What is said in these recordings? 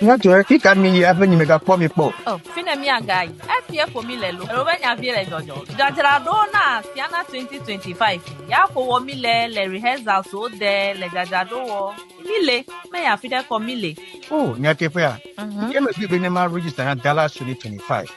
Not to he can me have any mega for me. Oh, Finemia guy. FPF for me lelo. Robenya vile jojo. Jajradona Siana 2025. Ya ko mi le rehearsal so de le jajado wo. Mile me ya fide for mile. Oh, Nyatefia. You may be never register at Dallas 2025.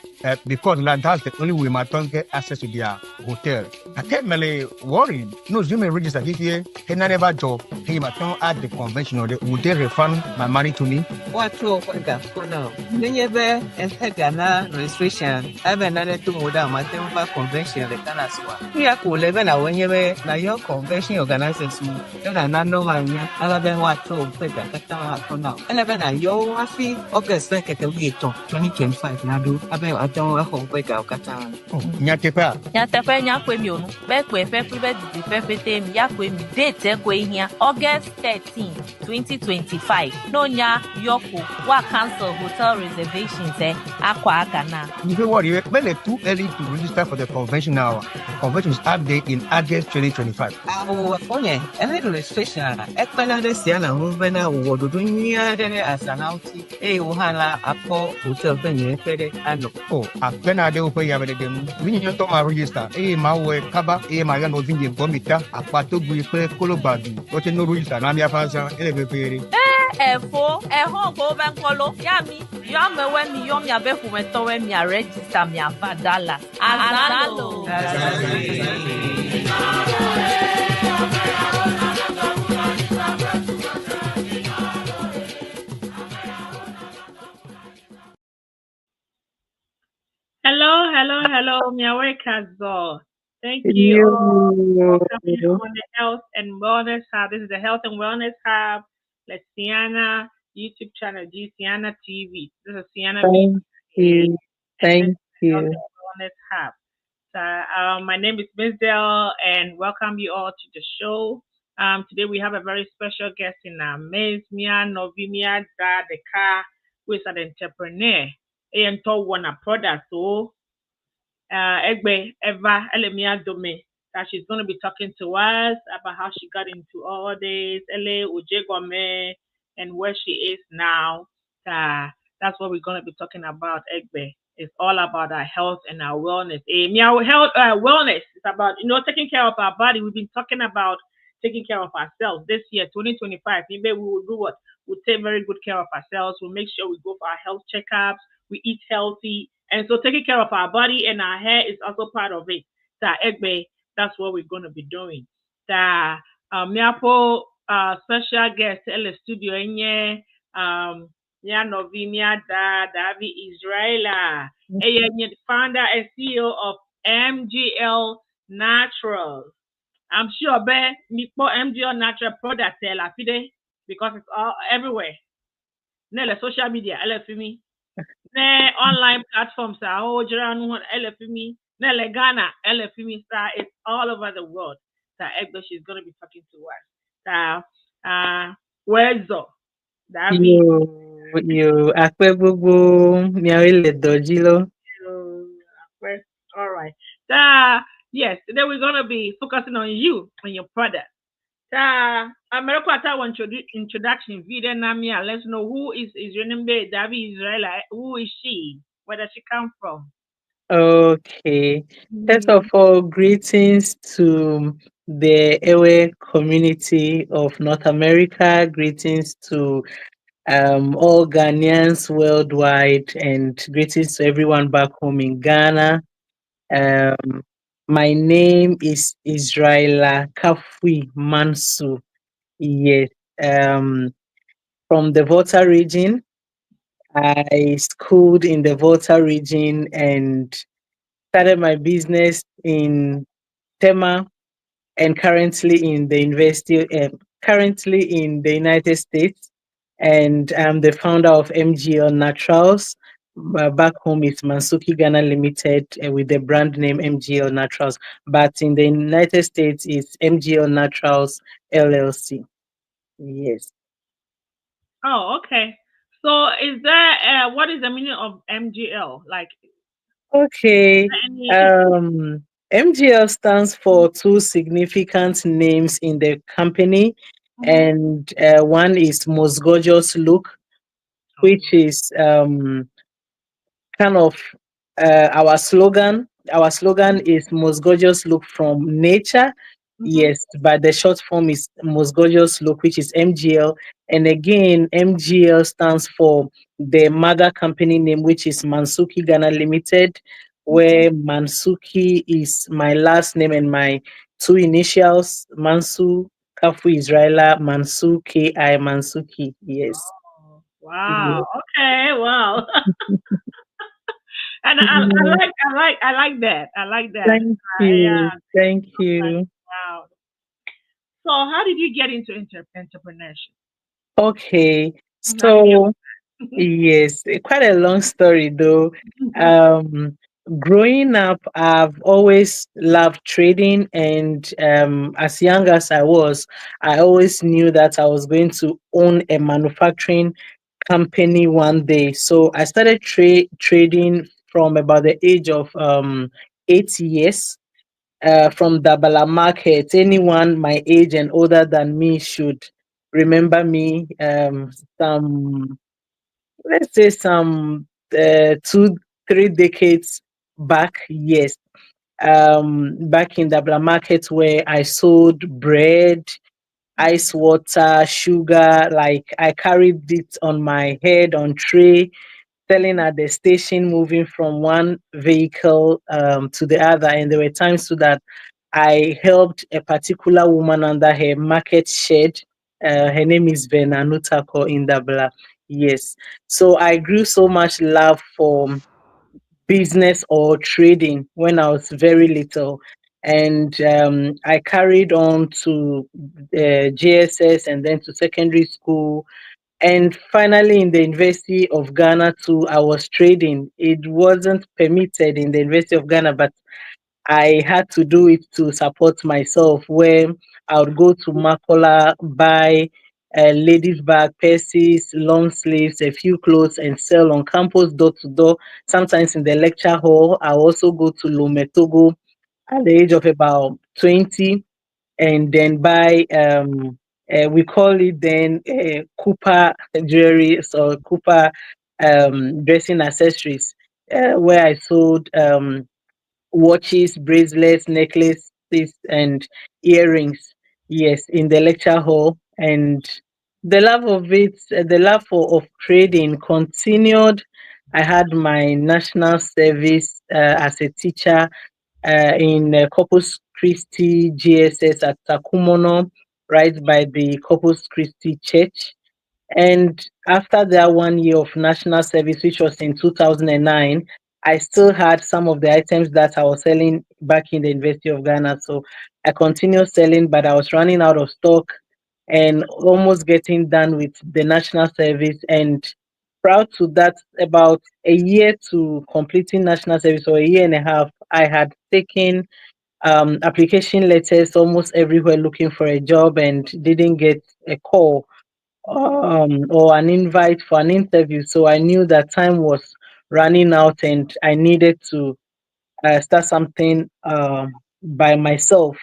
Because that's the only way my tongue get access to their hotel. I can't really worry. No, you may register this year. He never job. He my tongue at the convention or would they refund my money to me? What for now? Never and Ghana registration. I've another two more down my temple convention the Ghana Swa. We are cool even when you were now your convention organizers. Then I not know my other than what to figure for now. And even your happy August 2025 now do about a whole break out Qatar. Oh, Nyatefia. Nyatefe nyakwe mi onu. Be kwe fe prive di fe fete mi yakwe mi date kwe here August 13, 2025. No nya yoko wa cancel hotel reservations akwa agana. You know what? You're too early to register for the convention now. The convention is up there in August 2025. Our phone and registration. Ekpala Siana Movena would do near as an outie. A Wuhala Apo Hotel Penny Fede and Oh, I've been out there for you. We need to register. My way, Kaba, my young Vinji Bomita, a pato Guipe, Colobadi, what no register, Namia Fansa, every Efo, ehon go ben kolo. Yami, yame when mi yom ya be fumeto when mi register mi avadala. Azalo. Hello, Miawe Kazo. Thank you all for coming on the Health and Wellness Hub. This is the Health and Wellness Hub. Let's Sienna YouTube channel, Sienna TV. This is Sienna. Thank you. Health and Wellness Hub. So, my name is Ms. Dell, and welcome you all to the show. Today we have a very special guest in Ms. Mia Novimia Da Deka, who is an entrepreneur. And told one a product so Egbe Eva Elemia Dome that she's going to be talking to us about how she got into all this Ele Ujegome and where she is now. That's what we're going to be talking about. Egbe, it's all about our health and our wellness. Our health wellness is about taking care of our body. We've been talking about taking care of ourselves this year 2025. Maybe we will do what? We'll take very good care of ourselves. We'll make sure we go for our health checkups. We eat healthy, and so taking care of our body and our hair is also part of it. So, Egbe, that's what we're going to be doing. So, Miapo special guest in the studio, Novinia Davi Israela, the founder and CEO of MGL Naturals. I'm sure Mikpo MGL Natural product because it's all everywhere. Nele social media, LFMI. Online platforms are all around LFMI, Nele Ghana, LFMI star, it's all over the world. So Egbo, she's gonna be talking to us. Where's Zo? You Akwebubu Miawile Dojilo. All right. Yes, today we're gonna be focusing on you and your product. America introduction video Namia. Let's know who is your name Davi Israel. Who is she? Where does she come from? Okay. First of all, greetings to the Ewe community of North America. Greetings to all Ghanaians worldwide, and greetings to everyone back home in Ghana. My name is Israela Kafui Mansu. Yes. From the Volta region. I schooled in the Volta region and started my business in Tema, and currently in the United States. And I'm the founder of MGL Naturals. Back home it's Mansuki Ghana Limited with the brand name MGL Naturals. But in the United States it's MGL Naturals LLC. Yes. Oh, okay. So is there what is the meaning of MGL? Like okay. MGL stands for two significant names in the company, and one is Most Gorgeous Look, which is kind of our slogan. Our slogan is most gorgeous look from nature. Mm-hmm. Yes, but the short form is most gorgeous look, which is MGL. And again, MGL stands for the mother company name, which is Mansuki Ghana Limited, Okay. where Mansuki is my last name and my two initials, Mansu Kafu Israela, Mansu KI Mansuki. Yes. Oh, wow. Yes. Okay. Wow. And Yes. I like that. I like that. Thank Yeah. you. Thank you. Wow. So, how did you get into entrepreneurship? Okay. How did you? So, yes, quite a long story though. Um, Growing up, I've always loved trading, and as young as I was, I always knew that I was going to own a manufacturing company one day. So I started trading from about the age of 8 years. From Dabala Market. Anyone my age and older than me should remember me. Some, let's say, some 2, 3 decades back. Yes, back in Dabala Market where I sold bread, ice water, sugar. Like I carried it on my head on tray, selling at the station, moving from one vehicle to the other. And there were times too that I helped a particular woman under her market shed. Her name is Vena Nutako Indabla. Yes. So I grew so much love for business or trading when I was very little. And I carried on to JSS and then to secondary school. And finally, in the University of Ghana, too, I was trading. It wasn't permitted in the University of Ghana, but I had to do it to support myself. Where I would go to Makola, buy ladies' bag, purses, long sleeves, a few clothes, and sell on campus door to door. Sometimes in the lecture hall, I also go to Lometogo at the age of about 20, and then buy we call it then Cooper jewelry, so Cooper dressing accessories, where I sold watches, bracelets, necklaces, and earrings. Yes, in the lecture hall. And the love of it, the love of trading continued. I had my national service as a teacher in Corpus Christi GSS at Takumono, right by the Corpus Christi Church. And after that 1 year of national service, which was in 2009, I still had some of the items that I was selling back in the University of Ghana. So I continued selling, but I was running out of stock and almost getting done with the national service. And proud to that, about a year to completing national service, or a year and a half, I had taken application letters almost everywhere looking for a job and didn't get a call or an invite for an interview. So I knew that time was running out and I needed to start something by myself.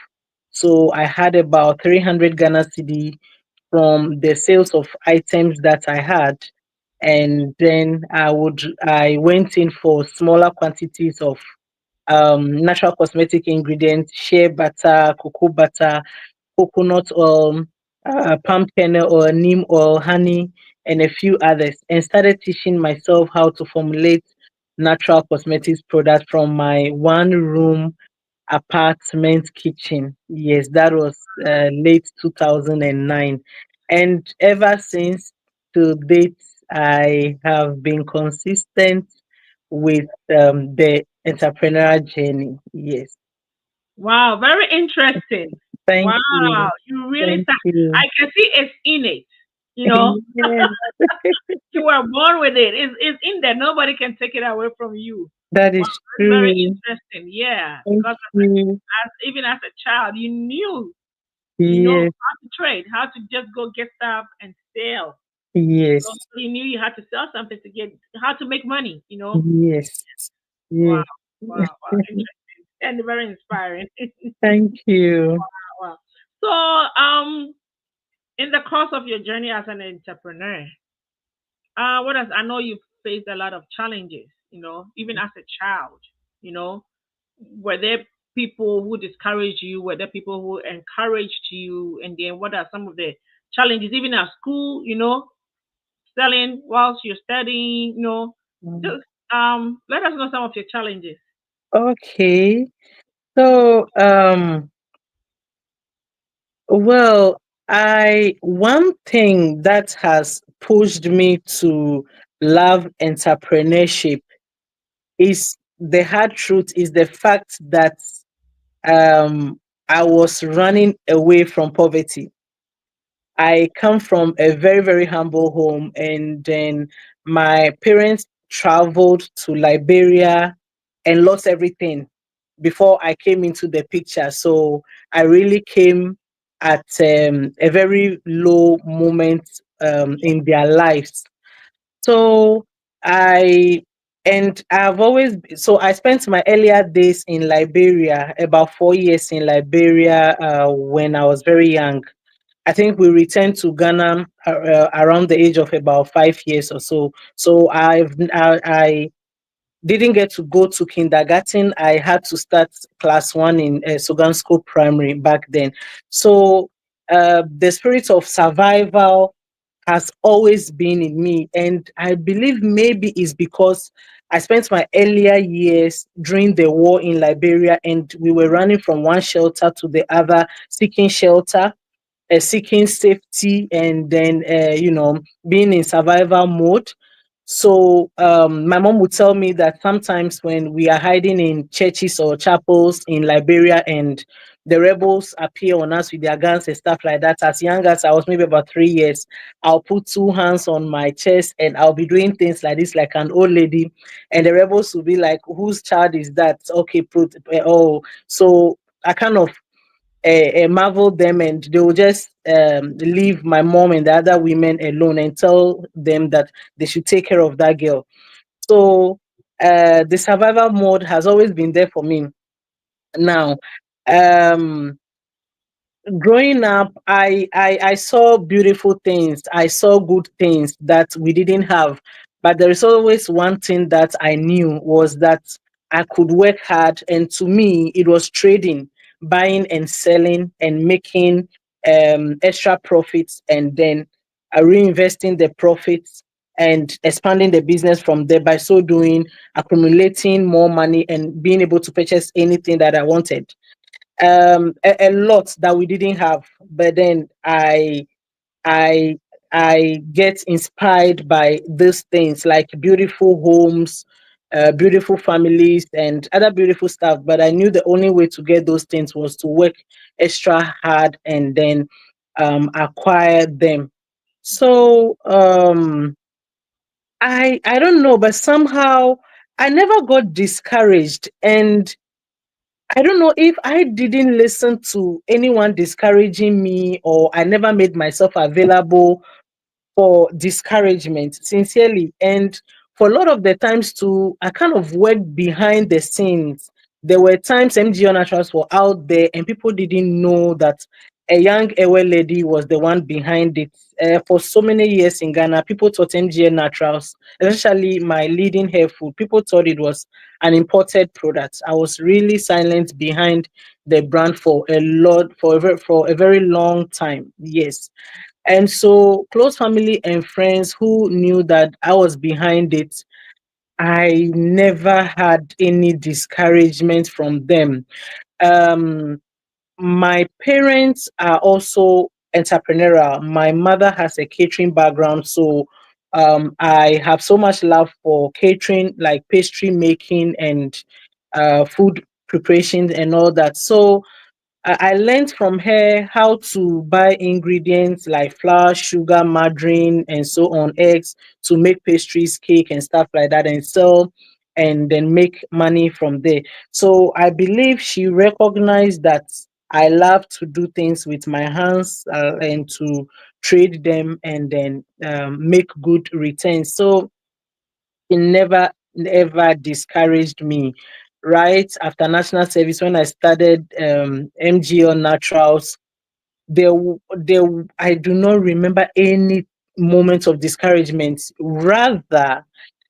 So I had about 300 Ghana cedi from the sales of items that I had. And then I went in for smaller quantities of natural cosmetic ingredients, shea butter, cocoa butter, coconut oil, palm kernel oil, neem oil, honey, and a few others, and started teaching myself how to formulate natural cosmetics products from my one room apartment kitchen. Yes, that was late 2009. And ever since to date, I have been consistent with the entrepreneurial journey. Yes. Wow, very interesting. Thank Wow, you. you really. Thank you. I can see it's innate. You know, Yes, you were born with it. It's in there. Nobody can take it away from you. that Wow, is that's very true. interesting. Yeah, Thank because you. even as a child, you know Yes, how to trade, how to just go get stuff and sell. So yes, you knew you had to sell something to get how to make money. yes, Wow, yes. wow, interesting and very inspiring. Thank you. Wow. So, in the course of your journey as an entrepreneur, What else? I know you've faced a lot of challenges, even as a child, you know. Were there people who discouraged you? Were there people who encouraged you? And then what are some of the challenges, even at school, selling whilst you're studying, Mm. just let us know some of your challenges. Okay. So, well, I one thing that has pushed me to love entrepreneurship is the hard truth is the fact that um I was running away from poverty. I come from a very, very humble home, and then my parents traveled to Liberia and lost everything before I came into the picture. So I really came at a very low moment in their lives. So I I've always so I spent my earlier days in Liberia, about 4 years in Liberia when I was very young. I think we returned to Ghana around the age of about 5 years or so. So I didn't get to go to kindergarten. I had to start class one in Sogansco Primary back then. So the spirit of survival has always been in me, and I believe maybe it's because I spent my earlier years during the war in Liberia, and we were running from one shelter to the other, seeking shelter, seeking safety, and then being in survival mode. So my mom would tell me that sometimes when we are hiding in churches or chapels in Liberia and the rebels appear on us with their guns and stuff like that, as young as I was, maybe about 3 years, I'll put two hands on my chest and I'll be doing things like this, like an old lady, and the rebels will be like, "Whose child is that?" Okay, put oh, so I kind of marvel them, and they will just leave my mom and the other women alone and tell them that they should take care of that girl. So the survival mode has always been there for me. Now, um, growing up, I saw beautiful things. I saw good things that we didn't have. But there is always one thing that I knew was that I could work hard. And to me, it was trading, buying and selling and making extra profits, and then reinvesting the profits and expanding the business from there. By so doing, accumulating more money and being able to purchase anything that I wanted, a lot that we didn't have. But then I I get inspired by these things, like beautiful homes, beautiful families, and other beautiful stuff. But I knew the only way to get those things was to work extra hard and then acquire them. So I don't know, but somehow I never got discouraged. And I don't know if I didn't listen to anyone discouraging me, or I never made myself available for discouragement, sincerely. And for a lot of the times too, I kind of worked behind the scenes. There were times MGO Naturals were out there and people didn't know that a young Ewe lady was the one behind it. For so many years in Ghana, people thought MGO Naturals, especially my leading hair food, people thought it was an imported product. I was really silent behind the brand for a lot, for a very long time. Yes. And so close family and friends who knew that I was behind it, I never had any discouragement from them. Um, my parents are also entrepreneurial. My mother has a catering background, so I have so much love for catering, like pastry making and food preparation and all that. So I learned from her how to buy ingredients like flour, sugar, margarine, and so on, eggs, to make pastries, cake, and stuff like that, and sell, and then make money from there. So I believe she recognized that I love to do things with my hands, and to trade them and then make good returns. So it never discouraged me. Right after national service, when I started MGO Naturals, I do not remember moments of discouragement. Rather,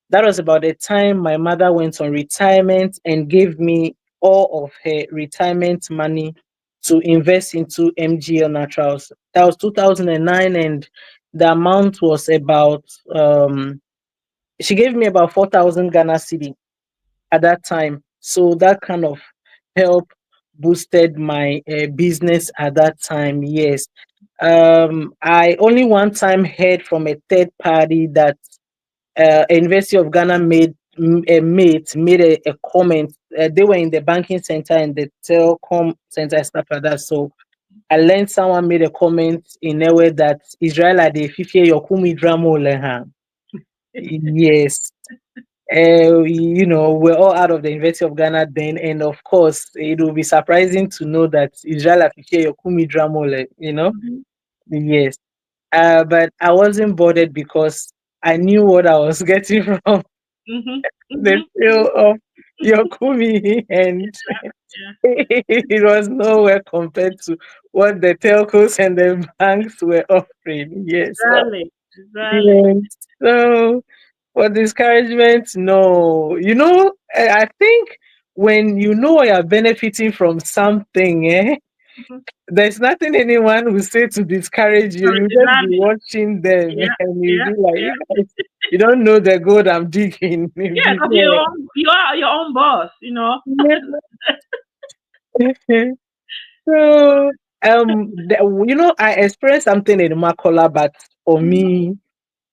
that was about the time my mother went on retirement and gave me all of her retirement money to invest into MGL Naturals. That was 2009, and the amount was about, she gave me about 4,000 Ghana cedi at that time. So that kind of help boosted my business at that time. Yes. I only one time heard from a third party that University of Ghana a mate made a comment. They were in the banking center and the telecom center and stuff like that. So I learned someone made a comment in a way that Israel are the Fifi Yokumi Dramo Leha. Yes. We're all out of the University of Ghana then, and of course, it will be surprising to know that Israel are Fifi Yokumi Dramo, Mhm. Yes. But I wasn't bothered because I knew what I was getting from Mhm. the Mhm. feel of Yokumi, and Yeah. it was nowhere compared to what the telcos and the banks were offering. Yes. So, Exactly. Exactly. yes. So for discouragement, no. I think when you know you're benefiting from something, Mhm. there's nothing anyone will say to discourage you. You just be Exactly. watching them Yeah. and you Yeah. be like, Yeah. you guys, you don't know the gold I'm digging. Yeah. Because you are your own boss. You know. So, I experienced something in Makola, but for Mhm. me,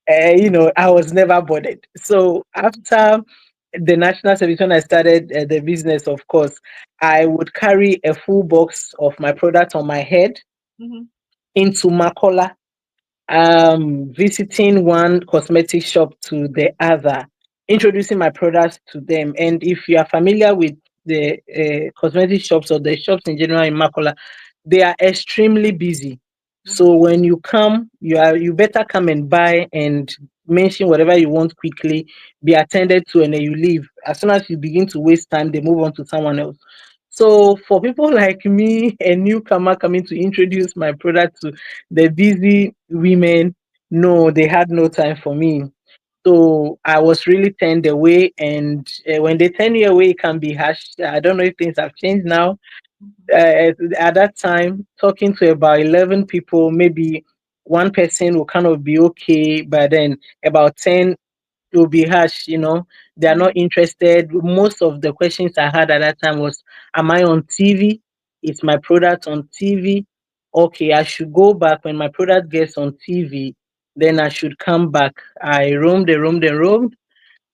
I was never bothered. So after the national service, when I started the business, of course, I would carry a full box of my product on my head Mhm. into Makola, visiting one cosmetic shop to the other, introducing my products to them. And if you are familiar with the cosmetic shops or the shops in general in Makola, they are extremely busy. So Mhm. when you come, you better come and buy and mention whatever you want quickly, be attended to, and then you leave. As soon as you begin to waste time, they move on to someone else. So for people like me, a newcomer coming to introduce my product to the busy women, no, they had no time for me. So I was really turned away. And when they turn you away, it can be harsh. I don't know if things have changed now. At that time, talking to about 11 people, maybe one person will kind of be okay, but then about 10 will be harsh. They are not Mhm. interested. Most of the questions I had at that time was, am I on TV? Is my product on TV? Okay, I should go back when my product gets on TV, then I should come back. I roamed and roamed and roamed.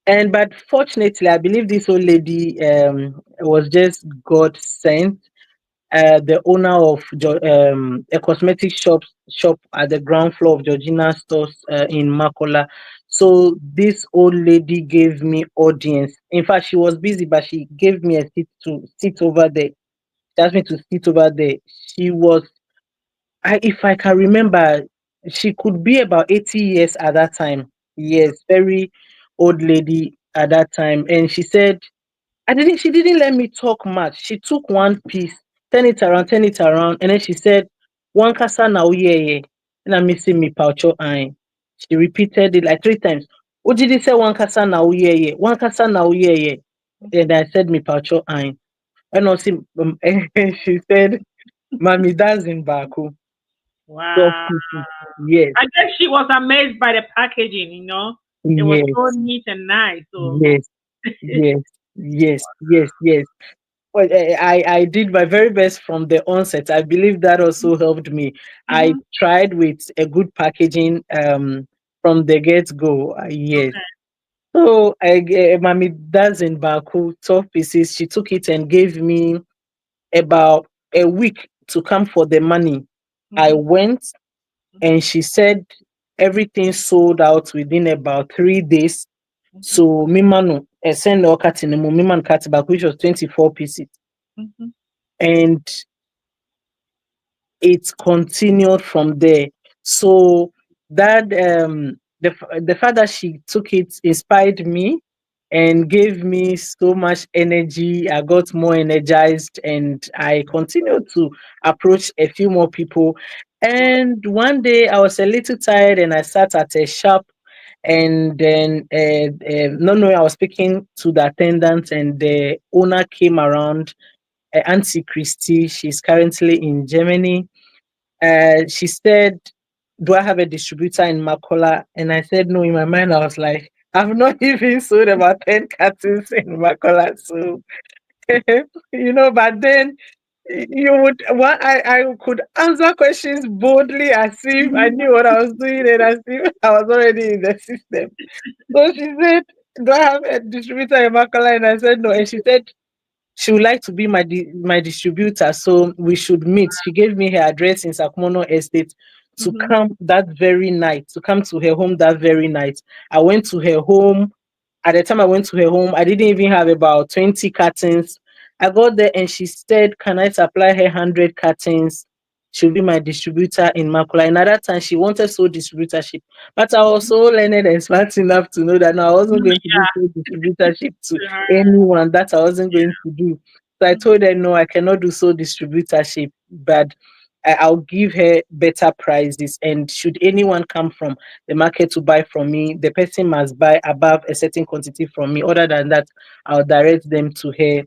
And but fortunately, I believe this old lady was just God sent, the owner of a cosmetic shop at the ground floor of Georgina stores in Makola. So this old lady gave me audience. In fact, she was busy, but she gave me a seat to sit over there. She asked me to sit over there. She was, if I can remember, she could be about 80 years at that time. Yes, very old lady at that time. And she didn't let me talk much. She took one piece, turn it around, and then she said, one kasa na uyeye. And I'm missing me paucho eye. She repeated it like 3 times. What did he say? One kasa na uyeye, one kasa na uyeye. And I said me paucho eye. And also, and she said, Mami, that's in Baku. Stop Wow. it. Yes, I guess she was amazed by the packaging. It was so yes, neat and nice. So. yes, yes, yes, yes, yes. Well, I did my very best from the onset. I believe that also helped me. I Mhm. tried with a good packaging from the get go. Yes. Okay. So Mami does in Baku 12 pieces. She took it and gave me about a week to come for the money. I Mhm. went, and she said everything sold out within about 3 days. Mhm. So Mimano send Mimano cut back, which was 24 pieces. Mhm. And it continued from there. So that the fact that she took it inspired me and gave me so much energy. I got more energized, and I continued to approach a few more people. And one day I was a little tired and I sat at a shop, and then not knowing, I was speaking to the attendant, and the owner came around, Auntie Christie. She's currently in Germany. She said, "Do I have a distributor in Makola?" And I said, "No." In my mind, I was like, "I've not even sold about 10 cartons in Makola." So, but then you would, I could answer questions boldly as if I knew what I was doing and as if I was already in the system. So she said, "Do I have a distributor in Makola?" And I said, "No." And she said, she would like to be my distributor, so we should meet. She gave me her address in Sakumono Estate to Mm-hmm. come that very night, to come to her home that very night. I went to her home. At the time I went to her home, I didn't even have about 20 cartons. I got there and she said, "Can I supply her 100 cartons? She'll be my distributor in Makula." And at that time, she wanted sole distributorship. But I was so learned and smart enough to know that no, I wasn't going to do sole distributorship to anyone. That I wasn't going to do. So I told her, "No, I cannot do sole distributorship, but I'll give her better prices. And should anyone come from the market to buy from me, the person must buy above a certain quantity from me. Other than that, I'll direct them to her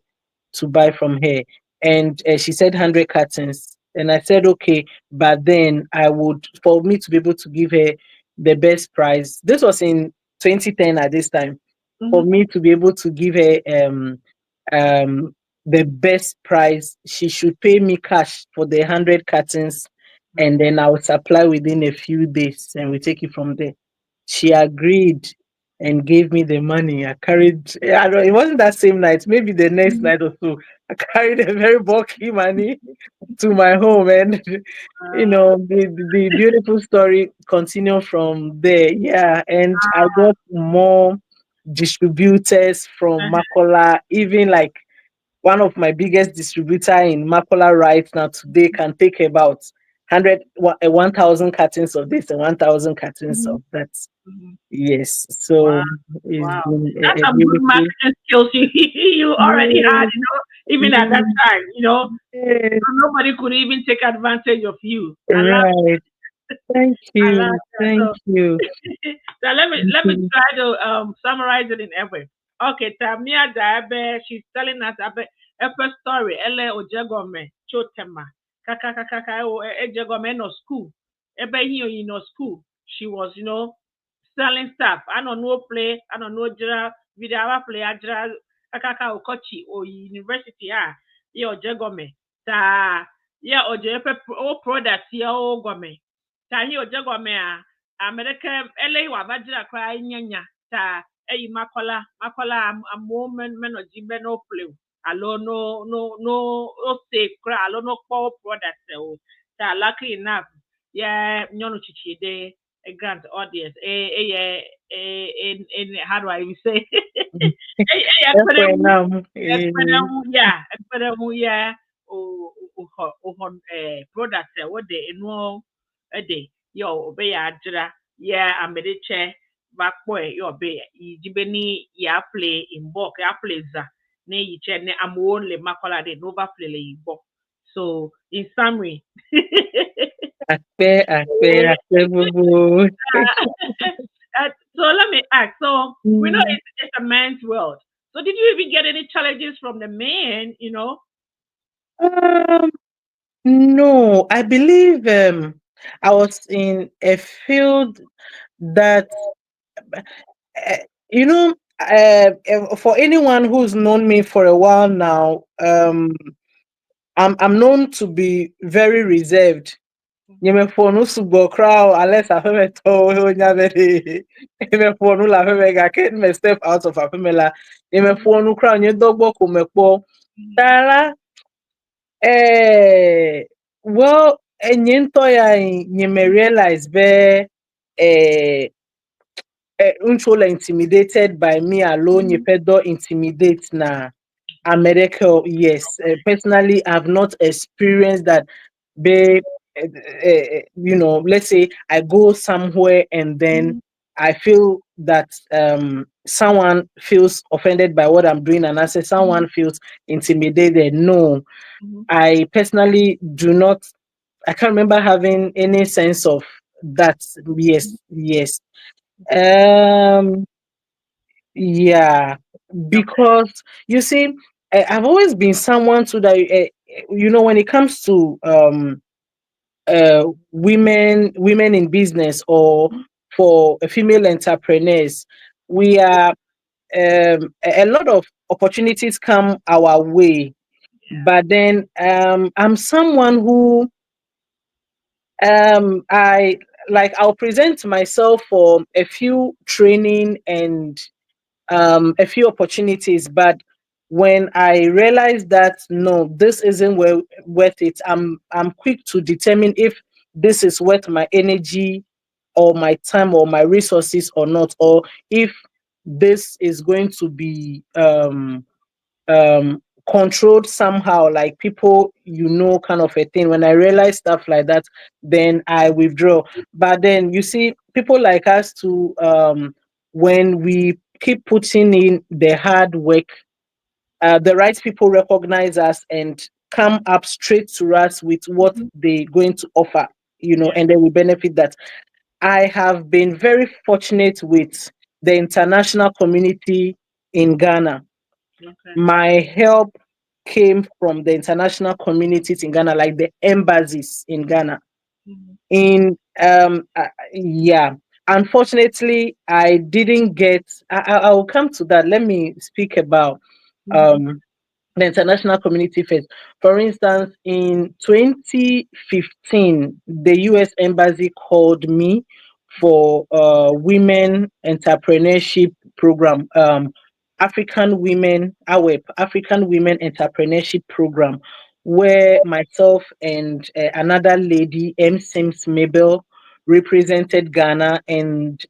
to buy from her." And she said 100 cartons. And I said, "Okay, but then I would, for me to be able to give her the best price." This was in 2010 at this time. For Mm-hmm. me to be able to give her um, the best price, she should pay me cash for the 100 cartons, and then I'll supply within a few days and we take it from there. She agreed and gave me the money. I carried, I don't, it wasn't that same night, maybe the next night or so. I carried a very bulky money to my home, and the beautiful story continued from there. Yeah, and I got more distributors from Makola, even like one of my biggest distributor in Makola right now today can take about 1,000 cartons of this and 1,000 cartons Mm-hmm. of that. Mm-hmm. Yes, Wow. so it's Wow. been That's a some good beautiful. marketing skills you already had, Yes, even at that yes, time, yes, so nobody could even take advantage of you. right. Thank I love you, that. thank So, you. so Thank let me you. try to summarize it in every. Okay, Tamia Dabe, she's telling us about a story. Ele Ojegome Chotema. Kaka kaka kaka Ojegome no school. Ebe here in no school. She was, selling stuff. I don't know play. I don't know jira video play ajira kaka kaka okochi o university ye Ojegome. Ta ye oje o product ye o gome. Ta hi Ojegome America LA wa bajira kwa nyanya ta eyi makola amo men ojibe no play alo no stay kra alo no power product o ta lucky enough yeah nyono chichi de a grant audience how do I even say That's why now. ekpere mu yeah o product what they no de yo be ya adra yeah amediche bakboy yo be ijibe ni ya play in bulk ya play za na yiche ne am only makola de no over play le yibo. So in summary Akpe, boo. so let me ask, so we know Mm. it's a man's world, so did you even get any challenges from the men, Um, no, I believe I was in a field that uh, you know for anyone who's known me for a while now, I'm known to be very reserved. Nyemefonu subo crowd unless I feel to nyabere. Nyemefonu la feel I can't me step out of a family. Nyemefonu crowd nye dogbo kumepo. Tara well enyento ya nyeme realize be eh unchola intimidated by me alone, you pedo intimidate na America. Yes, personally, I've not experienced that. Be, let's say I go somewhere and then I feel that someone feels offended by what I'm doing, and I say someone feels intimidated. No, I personally do not. I can't remember having any sense of that. Yes, yes. Um, yeah, Okay. because you see, I've always been someone to that. When it comes to women in business or for female entrepreneurs, we are a lot of opportunities come our way. Yeah. But then I'm someone who I like I'll present myself for a few training and a few opportunities, but when I realize that no, this isn't worth it, I'm quick to determine if this is worth my energy or my time or my resources or not, or if this is going to be controlled somehow, like people, kind of a thing. When I realize stuff like that, then I withdraw. But then you see people like us to when we keep putting in the hard work, the right people recognize us and come up straight to us with what Mhm. they're going to offer, Yeah. and then we benefit that. I have been very fortunate with the international community in Ghana. Okay. My help came from the international communities in Ghana, like the embassies in Ghana. Mhm. In yeah, unfortunately, I didn't get. I will come to that. Let me speak about Mhm. um the international community first. For instance, in 2015, the U.S. Embassy called me for a women entrepreneurship program, African Women Entrepreneurship Program, where myself and another lady, M. Sims Mabel, represented Ghana, and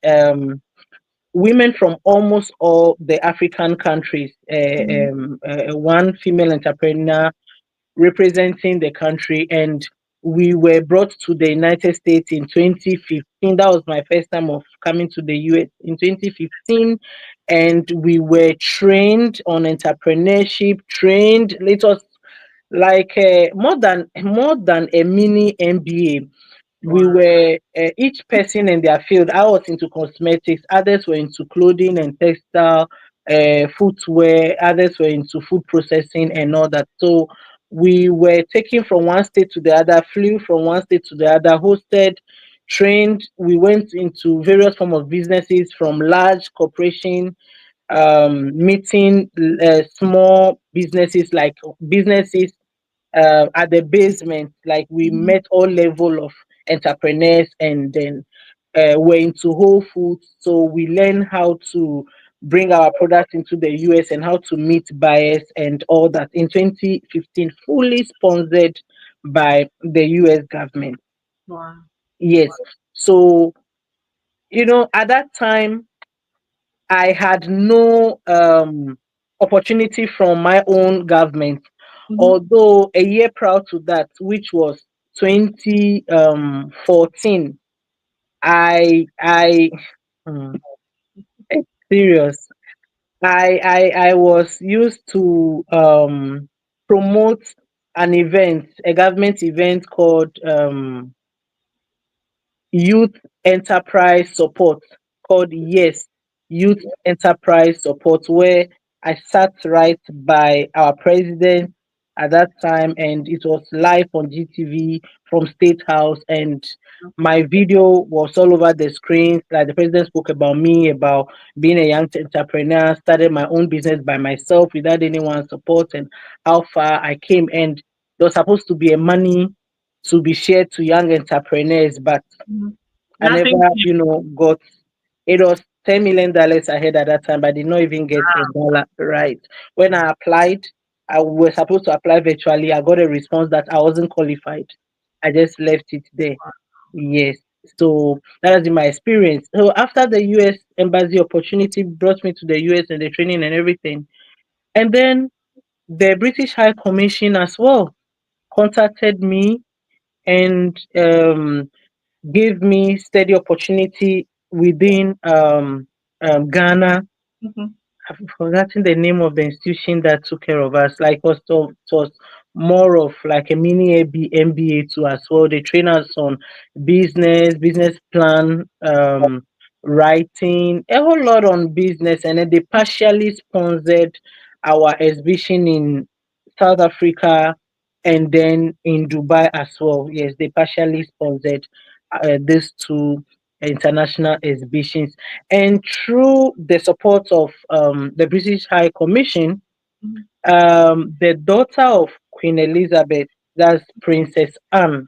women from almost all the African countries, Mhm. one female entrepreneur representing the country, and we were brought to the United States in 2015. That was my first time of coming to the US in 2015, and we were trained on entrepreneurship. Trained, it was like more than a mini MBA. We Wow. were each person in their field. I was into cosmetics, others were into clothing and textile, footwear, others were into food processing and all that. So we were taken from one state to the other, flew from one state to the other, hosted, trained. We went into various form of businesses, from large corporation, meeting small businesses, like businesses at the basement. Like we Mhm. met all level of entrepreneurs, and then we're into Whole Foods. So we learn how to bring our products into the US and how to meet buyers and all that in 2015, fully sponsored by the US government. Wow. Yes. So, at that time, I had no opportunity from my own government, Mhm. although a year prior to that, which was 2014, I hmm, serious. I was used to promote an event, a government event called Youth Enterprise Support, called Yes Youth Enterprise Support, where I sat right by our president at that time, and it was live on GTV from State House, and Okay. my video was all over the screen. Like the president spoke about me, about being a young entrepreneur, started my own business by myself without anyone's support, and how far I came. And there was supposed to be a money to be shared to young entrepreneurs, but Mhm. I never, Nothing came. got. It was $10 million ahead at that time, but I did not even get a dollar right. When I applied, I was supposed to apply virtually. I got a response that I wasn't qualified. I just left it there. Yes. So that was my experience. So after the US embassy opportunity brought me to the US and the training and everything. And then the British High Commission as well contacted me and gave me steady opportunity within Ghana. Mhm. I've forgotten the name of the institution that took care of us. Like, it was more of like a mini MBA too as well. They train us on business plan, writing, a whole lot on business, and then they partially sponsored our exhibition in South Africa and then in Dubai as well. Yes, they partially sponsored these two international exhibitions, and through the support of the British High Commission, the daughter of Queen Elizabeth, that's Princess Anne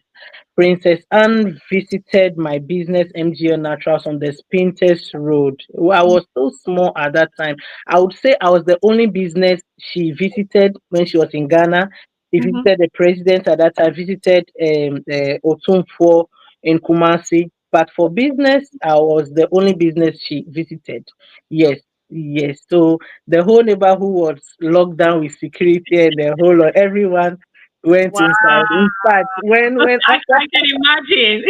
visited my business MGO Naturals on the Spintex Road. Well, I was so small at that time. I would say I was the only business she visited when she was in Ghana. She visited the president at that time, visited Otunfo in Kumasi. But for business, I was the only business she visited. Yes, yes. So the whole neighborhood was locked down with security and the whole of everyone went Wow. inside. In fact, when after I can imagine.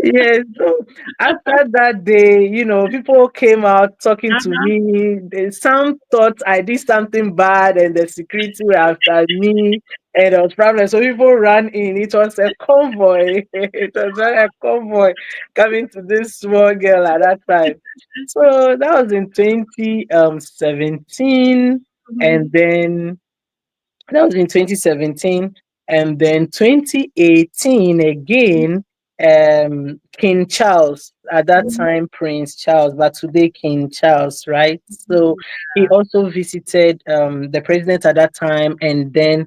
yes, so after that day, people came out talking to Uh-huh. me. Some thought I did something bad, and the security were after me, and there was problem. So people ran in. It was a convoy. It was a convoy coming to this small girl at that time. So that was in 2017, and then that was in 2017, and then 2018 again. King Charles, at that time Prince Charles, but today King Charles, right? So he also visited the president at that time, and then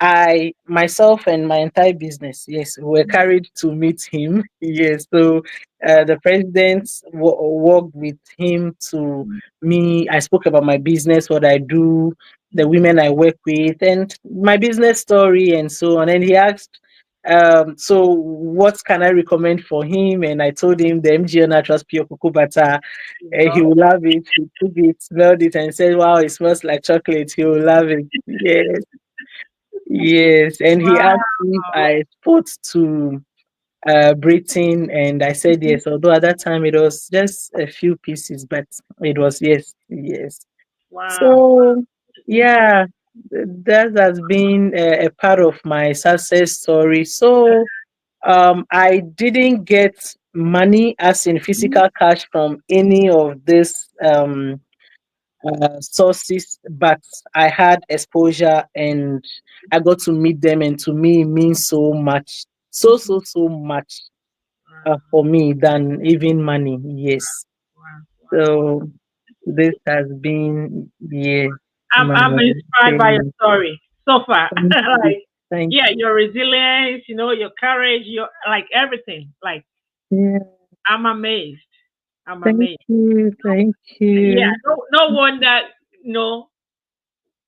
I myself and my entire business, yes, were carried to meet him. Yes, so the president worked with him to me. I spoke about my business, what I do, the women I work with, and my business story, and so on. And he asked, so what can I recommend for him? And I told him the MGO Naturals Pure Cocoa Butter. He will love it. He took it, smelled it, and said, "Wow, it smells like chocolate." He will love it. Yes. Yes, and he asked if I spoke to Britain, and I said yes. Although at that time it was just a few pieces, but it was yes, yes. Wow. So yeah, that has been a part of my success story. So I didn't get money as in physical cash from any of this sources, but I had exposure and I got to meet them, and to me, it means so much, so much for me than even money. Yes. So this has been, yes, my I'm inspired by your experience. story so far. Thank you. Like, Thank yeah, your resilience, your courage, your like everything. Like, you. Yeah, I'm amazed. I'm thank amazed. you. Thank Yeah, you. no wonder,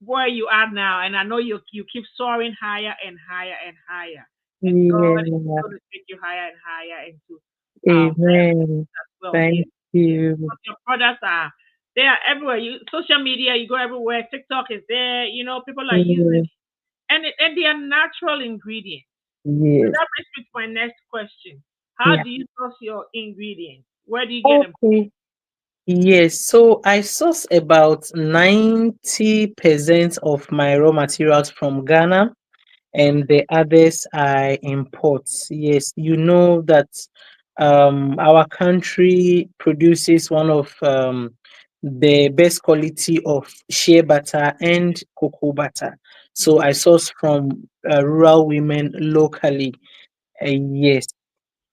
where you are now, and I know you keep soaring higher and higher and higher, and God is Yeah. going to take you higher and higher into higher Amen. as well. Thank Yes, yes. you. Because your products are they are everywhere. You social media, you go everywhere. TikTok is there. People are using Yeah. it, and they are natural ingredients. So Yes. that brings me to my next question: how Yeah. do you source your ingredients? Where do you get them? Okay. Yes, so I source about 90% of my raw materials from Ghana, and the others I import. Yes, you know that our country produces one of the best quality of shea butter and cocoa butter. So I source from rural women locally. Yes,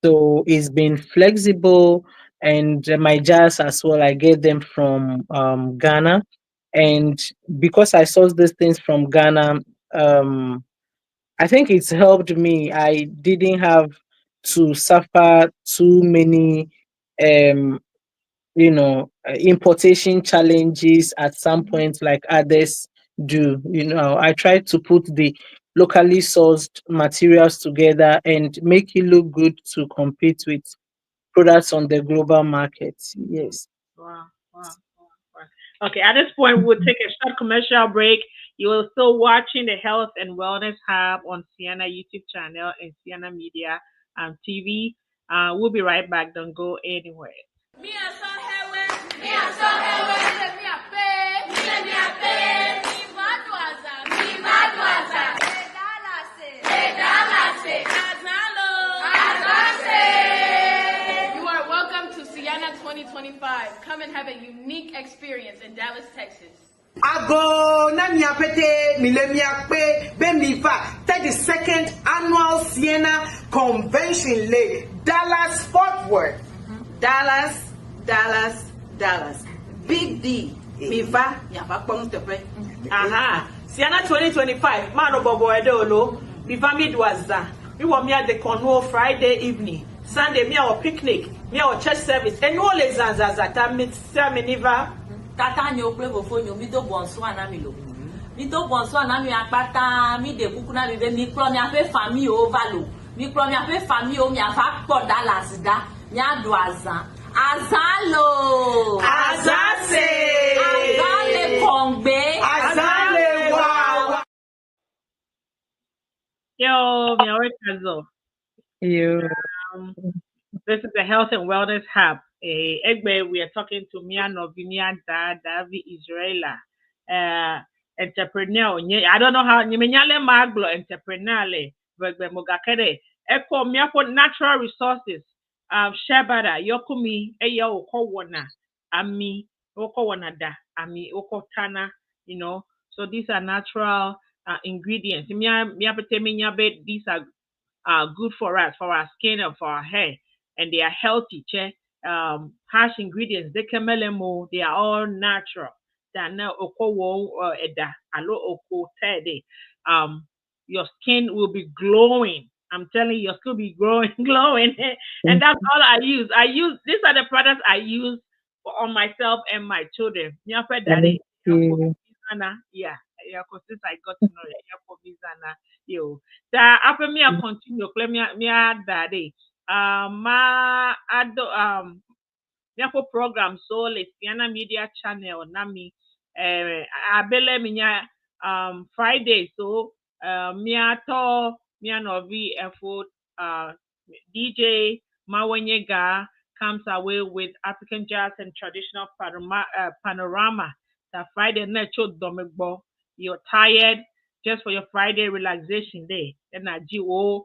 so it's been flexible, and my jars as well, I get them from Ghana. And because I source these things from Ghana, I think it's helped me. I didn't have to suffer too many um importation challenges at some point like others do. I try to put the locally sourced materials together and make it look good to compete with products on the global market. Yes. Wow, wow, wow, wow. Okay, at this point, we'll take a short commercial break. You are still watching the Health and Wellness Hub on Sienna YouTube channel and Sienna Media TV. We'll be right back. Don't go anywhere. Me and so hewe, me and so hewe, me a pay, me a pay, me manuaza, me 2025. Come and have a unique experience in Dallas, Texas. Ago na miapete milemiakpe bemiva 32nd annual Sienna Convention Le Dallas Fort Worth. Dallas. Big D. Miva nyapakpong tepe. Aha. Sienna 2025. Mano bobo edolo. Miva midwaza. We want me at the Cornwall Friday evening. Sunday me our picnic. Me our church service. And all les zanzazata miniva. Tata nyo play bofo nyo mi do bonso anami lo. Mi do bonso anami apata mi de kuku na mi be mi pro mi ape famille o valo. Mi pro mi ape famille o mi afa po Dallas da. Mi adu azan. Azalo. Azase. Azale kongbe. Azale wa. Yo, mi awekazo. This is the Health and Wellness Hub. Egbe, we are talking to Mia Novinia Davi Israela, entrepreneur. I don't know how Nimenyale Maglo entrepreneur, but Mogakere. Eko Mia for natural resources. Shabada Yokumi Eya Okowana Ami Okowana da Ami Okotana. So these are natural ingredients. These are good for us, for our skin and for our hair, and they are healthy. Harsh ingredients, they are all natural. Your skin will be glowing. I'm telling you, your skin will be glowing, and that's all I use. These are the products I use on myself and my children. Yeah, because since I got to know you, after me, I continue. Me daddy. For program so Lesiana Media Channel Nami abele minya Friday so miato mianovi effort DJ Mawanyega comes away with African jazz and traditional panorama. That Friday night show domegbo. You're tired just for your Friday relaxation day. Then I do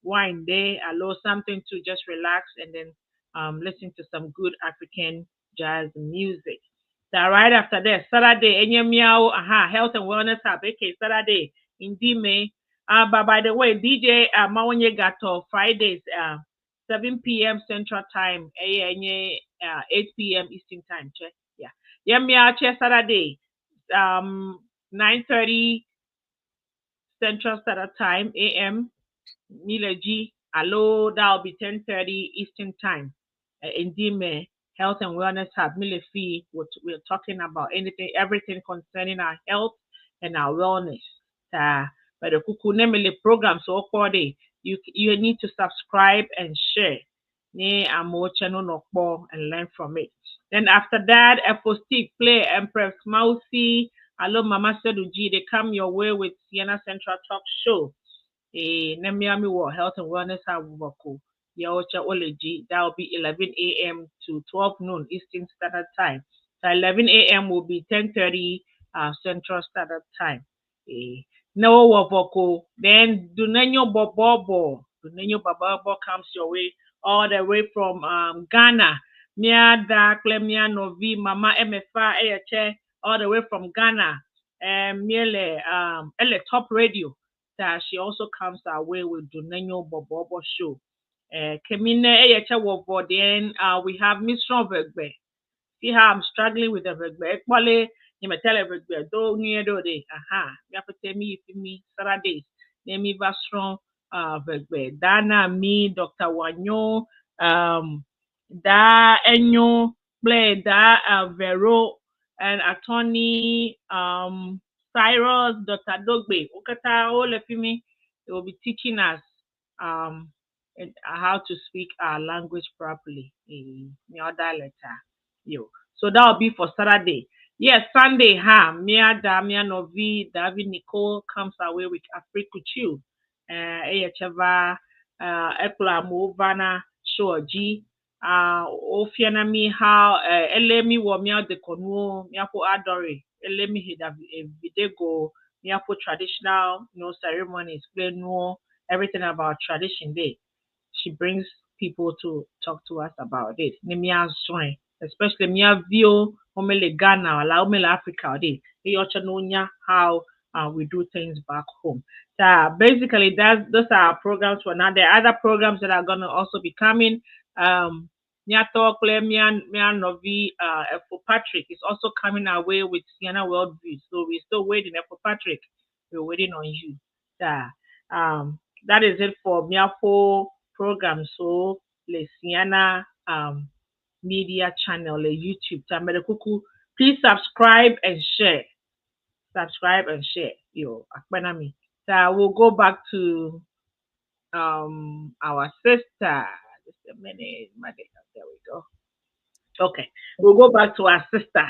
wine day, allow something to just relax and then listen to some good African jazz music. So right after that, Saturday, Meow, Health and Wellness Hub, okay, Saturday in Dime. But by the way, DJ Mawanye Gato, Fridays, 7 p.m. Central Time, 8 p.m. Eastern Time. Check. Yeah, Meow, Saturday, 9:30 Central Standard Time, a.m. Mileji, Allo, that'll be 10:30 Eastern Time. In Dime Health and Wellness Hub, Milefi, we're talking about everything concerning our health and our wellness. But the Kukunemele program, so you need to subscribe and share. Channel and learn from it. Then after that, FOC play Empress Mousy. Hello, Mama Seduji. They come your way with Sienna Central Talk Show. Nemiami War Health and Wellness Habuko. Yaocha Oleji. That will be 11 a.m. to 12 noon Eastern Standard Time. So 11 a.m. will be 10:30 Central Standard Time. No Wavoko. Then Dunenyo Bobobo. Dunenyo Bobobo comes your way all the way from Ghana. Mia da Clemia Novi Mama MFA AHA all the way from Ghana. Miele Top Radio. That she also comes our way with Dunenyo Bobobo show. Kemine AHA Wavo. Then we have Miss Rovegbe. See how I'm struggling with the Vegbe. Equally, you may tell Vegbe, do near do day. You have to tell me if me Saturdays. Name me Vastron Vegbe. Dana, me, Dr. Wanyo, Da Enyo, Blay, Da Vero, and attorney Cyrus, Dr. Dogbe. Okata, all of me, they will be teaching us how to speak our language properly in the other letter. So that will be for Saturday. Yes, Sunday, Mia Damian Novi, David Nicole comes away with Afrikuchu. Cheva, Ekula Movana, Shoji, Ofianami, how, Elemi Womia de Konu, Miapo Adore, Elemi Hida Vidego, Miapo traditional, ceremonies, play no, everything about tradition day. She brings people to talk to us about it. Nimia join, especially Mia Vio, Omele Ghana, La Omele Africa, how we do things back home. So basically, those are our programs for now. There are other programs that are going to also be coming. Mia Talk, Mia Novi, for Patrick is also coming our way with Sienna Worldview. So we're still waiting for Patrick. We're waiting on you. That is it for Miafo program. So Le Sienna media channel, Le YouTube. Tamerekuku, please subscribe and share. Subscribe and share. Yo, Akbenami. So we'll go back to our sister. Just a minute. There we go. Okay. We'll go back to our sister,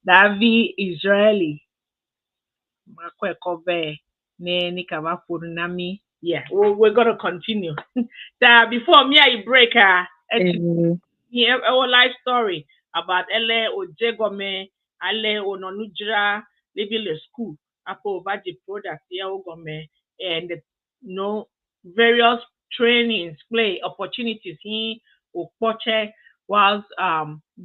Davi Israeli. Yeah, we're gonna continue. Before me, I break our life story about Ele Ojegome, Ale Ononujra leaving the school, Apo Vaji product, Yaogome, and various trainings, play opportunities he Okoche whilst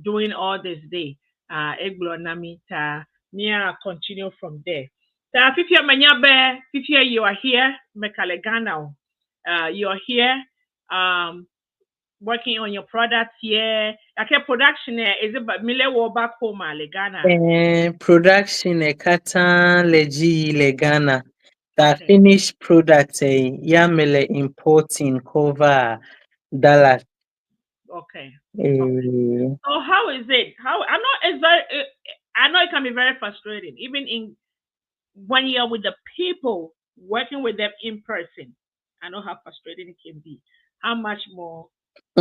doing all this day. Eglo Namita, Mia continue from there. Fifia Manyabe, Fifia, you are here, Mekalegano. You are here working on your products here. Okay, production is it Mile wo back home Legana? Production Katan Leji Legana. The finished product Yamele importing cover Dallas. Okay. So how is it? I know it can be very frustrating, even in when you're with the people, working with them in person. I know how frustrating it can be. How much more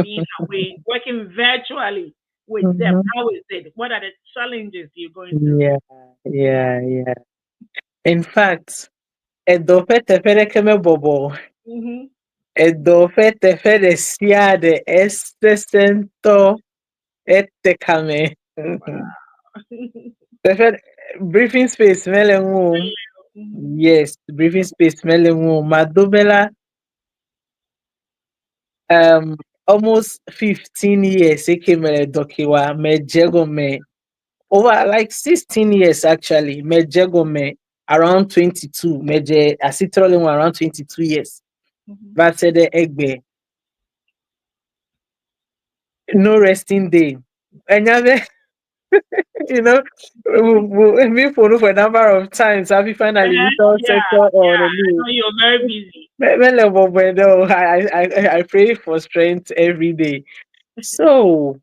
being away, working virtually with them? How is it? What are the challenges you're going through? Yeah. In fact, Edofe tefere keme bobo. Edofe tefere sia de este sento ete kame. Briefing space melengu. Yes, briefing space melengu. Madubela almost 15 years ekemele dokiwa mejego me over like 16 years actually mejego me around 22 meje asitrole around 22 years. But the egbe no resting day. And you know, me for a number of times. Have you finally returned sector or the news? You're very busy. I pray for strength every day. So,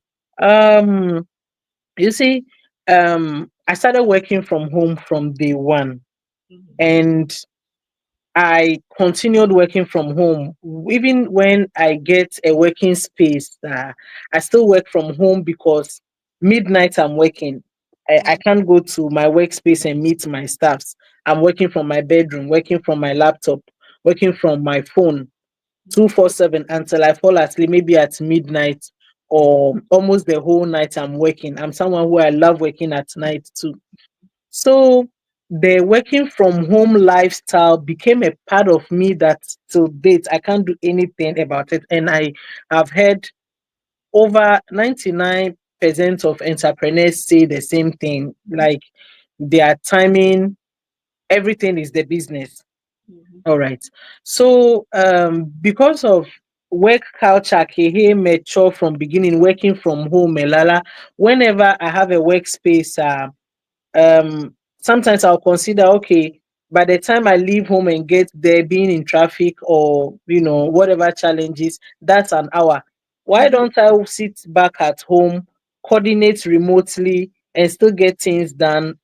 you see, I started working from home from day one, and I continued working from home. Even when I get a working space, I still work from home because midnight I'm working. I can't go to my workspace and meet my staffs. I'm working from my bedroom, working from my laptop, working from my phone 247 until I fall asleep, maybe at midnight or almost the whole night I'm working. I'm someone who I love working at night too. So the working from home lifestyle became a part of me that to date I can't do anything about it. And I have heard over 99% of entrepreneurs say the same thing, like their timing, everything is the business. All right. So because of work culture, Kehe mature from beginning, working from home, Melala, whenever I have a workspace, sometimes I'll consider, okay, by the time I leave home and get there, being in traffic or whatever challenges, that's an hour. Why don't I sit back at home, coordinate remotely, and still get things done,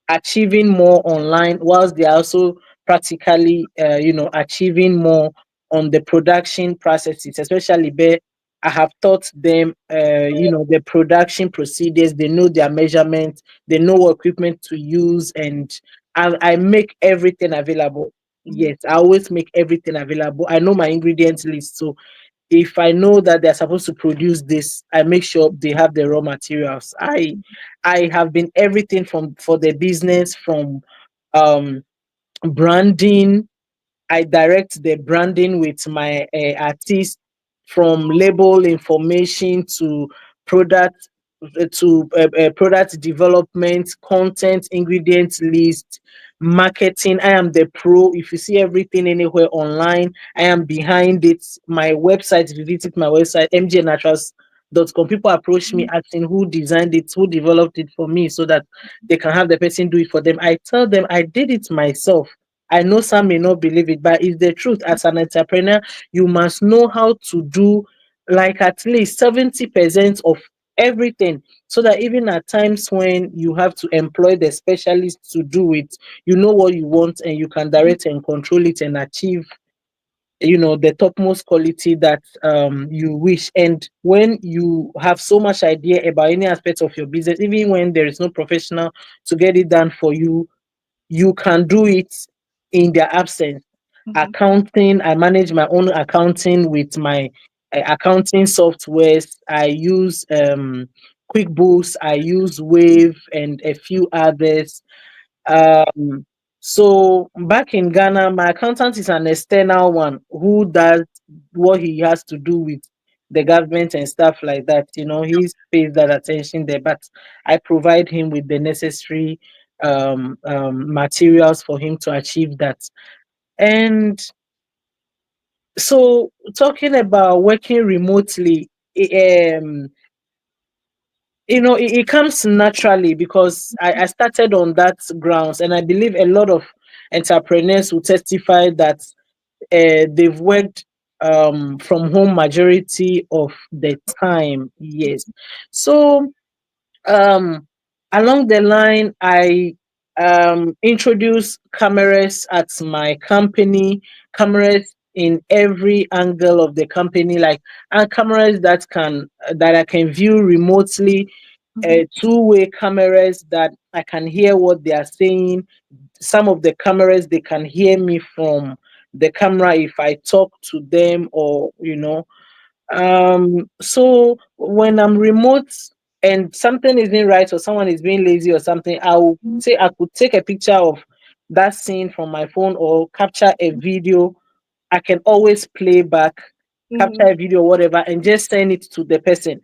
achieving more online, whilst they're also practically, achieving more on the production processes, especially where I have taught them, the production procedures. They know their measurements, they know what equipment to use, and I make everything available. Yes, I always make everything available. I know my ingredients list, so if I know that they're supposed to produce this, I make sure they have the raw materials. I have been everything for the business, from branding. I direct the branding with my artist. from label information to product product development, content, ingredients list, marketing. I am the pro. If you see everything anywhere online, I am behind it. My website, if you visit my website, mjnaturals.com, people approach me asking who designed it, who developed it for me, so that they can have the person do it for them. I tell them I did it myself. I know some may not believe it, but it's the truth. As an entrepreneur, you must know how to do like at least 70% of everything, so that even at times when you have to employ the specialist to do it, you know what you want and you can direct and control it and achieve, the topmost quality that you wish. And when you have so much idea about any aspect of your business, even when there is no professional to get it done for you, you can do it in their absence. Accounting, I manage my own accounting with my accounting softwares. I use QuickBooks, I use Wave, and a few others. um so back in Ghana, my accountant is an external one who does what he has to do with the government and stuff like that. He pays that attention there, but I provide him with the necessary materials for him to achieve that. And so, talking about working remotely, it comes naturally because I started on that grounds, and I believe a lot of entrepreneurs will testify that they've worked from home majority of the time. Yes. So um along the line, I introduce cameras at my company, cameras in every angle of the company, like, and cameras that I can view remotely, two-way cameras that I can hear what they are saying. Some of the cameras, they can hear me from the camera if I talk to them, or so when I'm remote and something isn't right, or someone is being lazy or something, I'll say I could take a picture of that scene from my phone or capture a video. I can always play back, capture a video, whatever, and just send it to the person.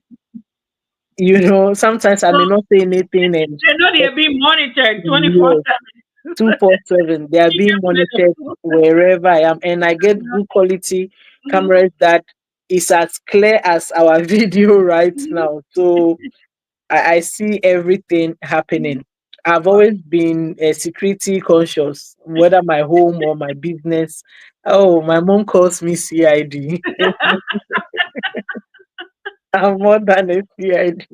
Sometimes I may not say anything, and They know they are being monitored yes, 24/7. 247. They are being monitored wherever I am, and I get good quality cameras that is as clear as our video right now. So I see everything happening. I've always been security conscious, whether my home or my business. Oh, my mom calls me CID. I'm more than a CID.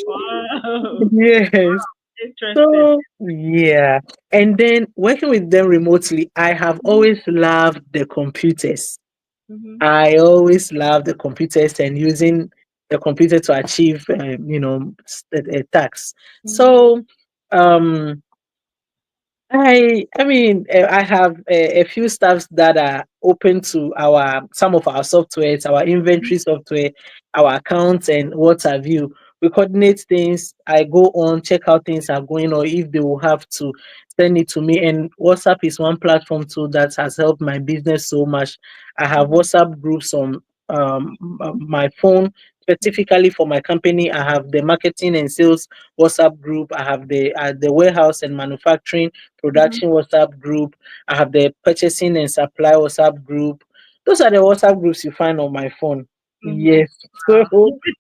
Wow. Yes. Interesting. So yeah, and then working with them remotely, I have always loved the computers. I always love the computers and using the computer to achieve, tasks. So, um, I have a few staffs that are open to some of our softwares, our inventory software, our accounts, and what have you. We coordinate things. I go on, check how things are going, or if they will have to send it to me. And WhatsApp is one platform too that has helped my business so much. I have WhatsApp groups on my phone specifically for my company. I have the marketing and sales WhatsApp group. I have the warehouse and manufacturing production WhatsApp group. I have the purchasing and supply WhatsApp group. Those are the WhatsApp groups you find on my phone. Yes. So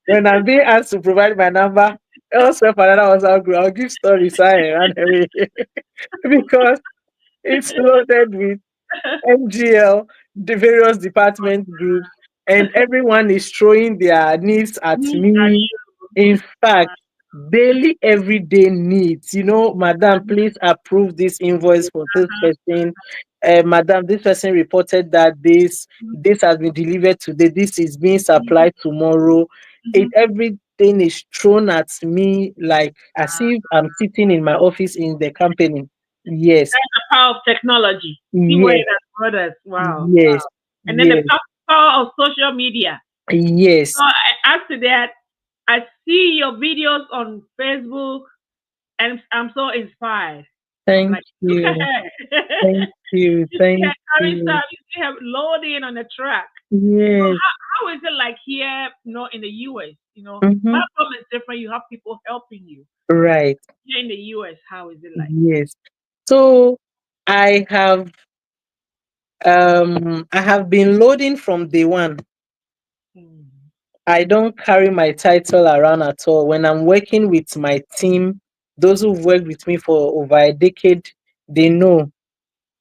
when I'm being asked to provide my number, also for another WhatsApp group, I'll give stories and away because it's loaded with MGL, the various department groups, and everyone is throwing their needs at me. In fact, daily, everyday needs. Madam, please approve this invoice for this person. Madam, this person reported that this has been delivered today. This is being supplied tomorrow. Everything is thrown at me like as if I'm sitting in my office in the company. Yes. That's the power of technology. See where it has brought us. Wow. Yes. Wow. And then the power of social media. Yes. So after that, I see your videos on Facebook, and I'm so inspired. Thank you. Thank you. Thank you. You see her loading on the track. Yes. So how is it like here, in the US? Mm-hmm. Back home is different. You have people helping you. Right. Here in the US, how is it like? Yes. So I have I have been loading from day one. Mm. I don't carry my title around at all. When I'm working with my team, those who've worked with me for over a decade, they know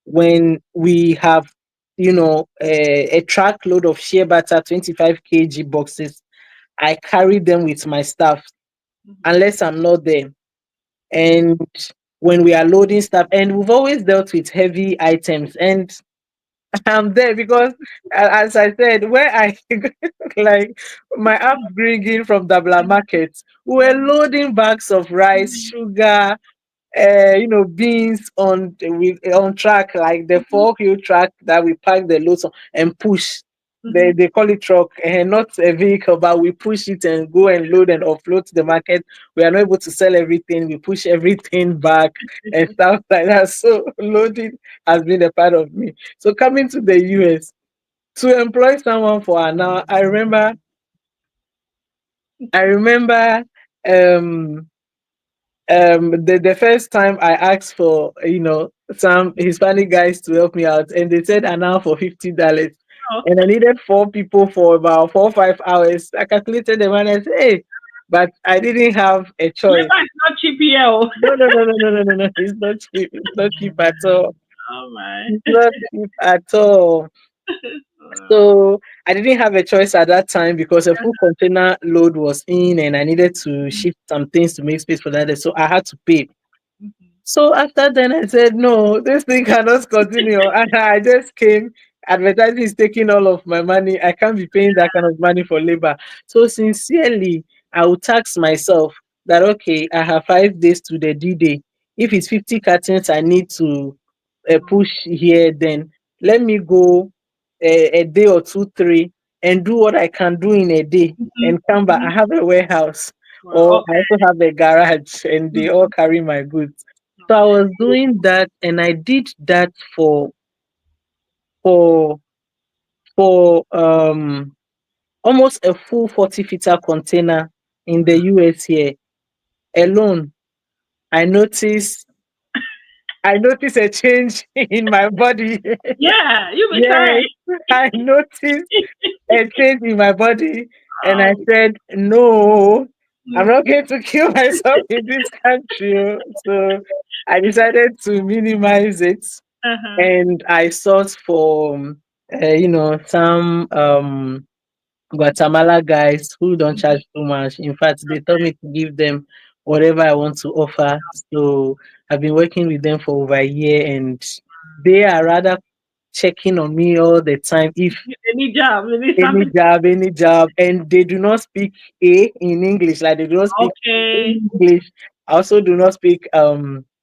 when we have, a truckload of shea butter, 25 kg boxes, I carry them with my staff Mhm. unless I'm not there. And when we are loading stuff, and we've always dealt with heavy items, and I'm there because, as I said, where I like my upbringing from Dabla Market, we were loading bags of rice, sugar, beans on track, like the 4 wheel track that we pack the loads on and push. They call it truck and not a vehicle, but we push it and go and load and offload to the market. We are not able to sell everything. We push everything back and stuff like that. So loading has been a part of me. So coming to the US to employ someone for an hour, I remember um the first time I asked for some Hispanic guys to help me out, and they said an hour for $50, Oh, and I needed 4 people for about 4 or 5 hours. I calculated the money and said, hey, but I didn't have a choice. labor is not cheap here. Oh. No, it's not cheap. It's not cheap at all. Oh my. It's not cheap at all. So I didn't have a choice at that time because a full container load was in and I needed to shift some things to make space for that. So I had to pay. So after then I said, no, this thing cannot continue. And I just came. Advertising is taking all of my money. I can't be paying that kind of money for labor. So sincerely, I will tax myself that okay, I have 5 days to the D-Day. If it's 50 cartons I need to push here, then let me go a day or two, three, and do what I can do in a day and come back. I have a warehouse or Well, I also have a garage and they all carry my goods. So I was doing that and I did that for for almost a full 40 feet container in the US here alone. I noticed I noticed a change in my body. yeah, you be Yes, sorry. I noticed a change in my body, and I Oh. said, no, I'm not going to kill myself in this country. Oh." So I decided to minimize it, Uh-huh. and I sought for, some Guatemala guys who don't charge too much. In fact, they told me to give them whatever I want to offer. So I've been working with them for over a year, and they are rather checking on me all the time. If Any job, any something. any job, and they do not speak A in English, like they do not speak Okay. English. I also do not speak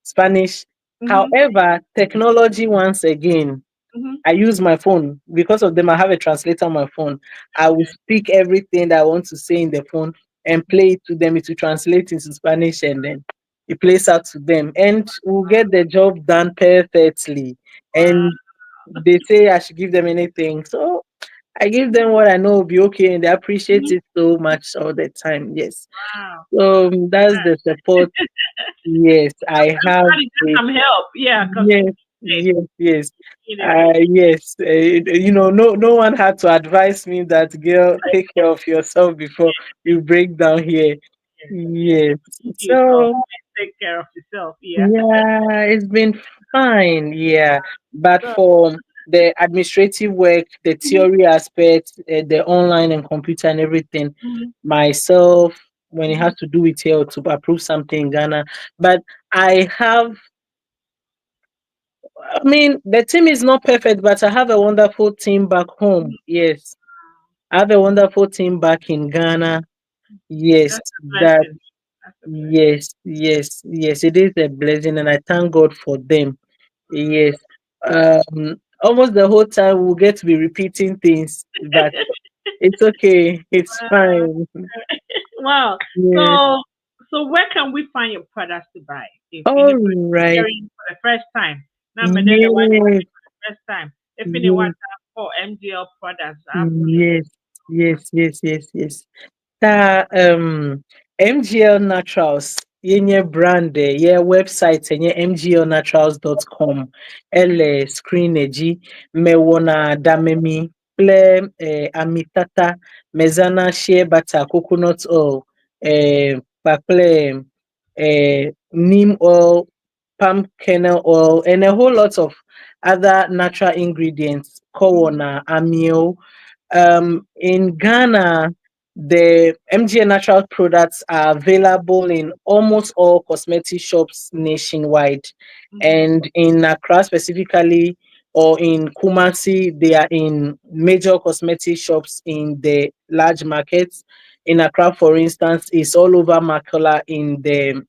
Spanish. Mm-hmm. However, technology once again, Mm-hmm. I use my phone. Because of them, I have a translator on my phone. I will speak everything that I want to say in the phone and play it to them. It will translate into Spanish and then it plays out to them. And we'll get the job done perfectly. And they say I should give them anything. So I give them what I know will be okay, and they appreciate Mm-hmm. it so much all the time. Yes. Wow. So that's the support. Yes, I have Somebody get with. some help. Yeah, because Yes, yes. you know it. Yes. No one had to advise me that girl, take care of yourself before you break down here. Yes, yes. Yes. You so So always take care of yourself. Yeah. yeah, it's been fine. Yeah, but So, for the administrative work, the theory aspect, the online and computer and everything, mhm, myself, when it mhm. has to do with here to approve something in Ghana, but I have. I mean, the team is not perfect, but I have a wonderful team back home. Yes, I have a wonderful team back in Ghana. Yes, That's a that. blessing. That's a blessing. Yes. It is a blessing, and I thank God for them. Yes. Almost the whole time we'll get to be repeating things, but it's okay. It's Uh, fine. wow. Yes. So, so where can we find your products to buy if All anybody right. hearing for the first time? Now, but then the one Yes. first time. If anyone Yes. for MDL products, I have Yes. Yes. MGL Naturals, yenye brand, yeah, website, yenye mglnaturals.com, screen eji, mewona damemi, ple, amitata, mezana shea butter, coconut oil, pakle, neem oil, palm kernel oil, and a whole lot of other natural ingredients, kowana, amio. In Ghana, the MGA natural products are available in almost all cosmetic shops nationwide. And in Accra specifically, or in Kumasi, they are in major cosmetic shops in the large markets. In Accra, for instance, is all over Makola in the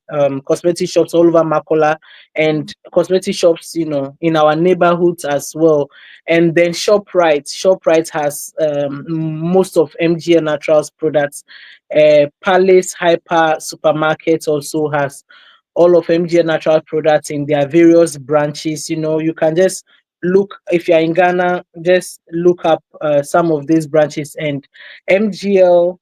cosmetic shops all over Makola and cosmetic shops, in our neighborhoods as well. And then ShopRite has most of MGN Naturals products. Palace Hyper Supermarket also has all of MGN Natural products in their various branches. You can just look, if you're in Ghana, just look up some of these branches. And MGL,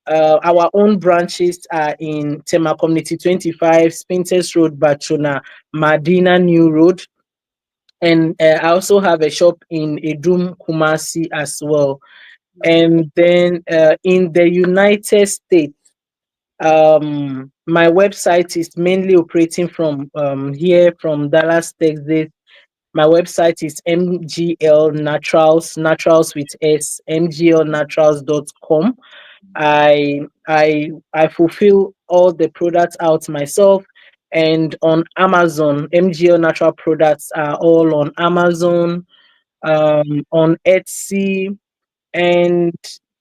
our own branches are in Tema Community 25, Spintex Road, Bachuna, Madina New Road. And I also have a shop in Edum, Kumasi as well. And then in the United States, my website is mainly operating from here, from Dallas, Texas. My website is MGL Naturals, naturals with S, mglnaturals.com. I fulfill all the products out myself. And on Amazon, MGL Natural products are all on Amazon, on Etsy, and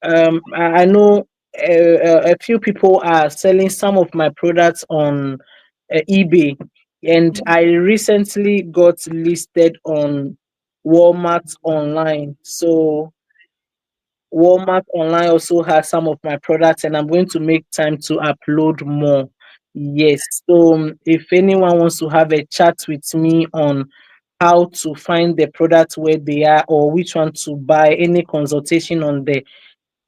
I know a few people are selling some of my products on eBay, and I recently got listed on Walmart online. So Walmart online also has some of my products, and I'm going to make time to upload more. Yes. So if anyone wants to have a chat with me on how to find the products where they are or which one to buy, any consultation on the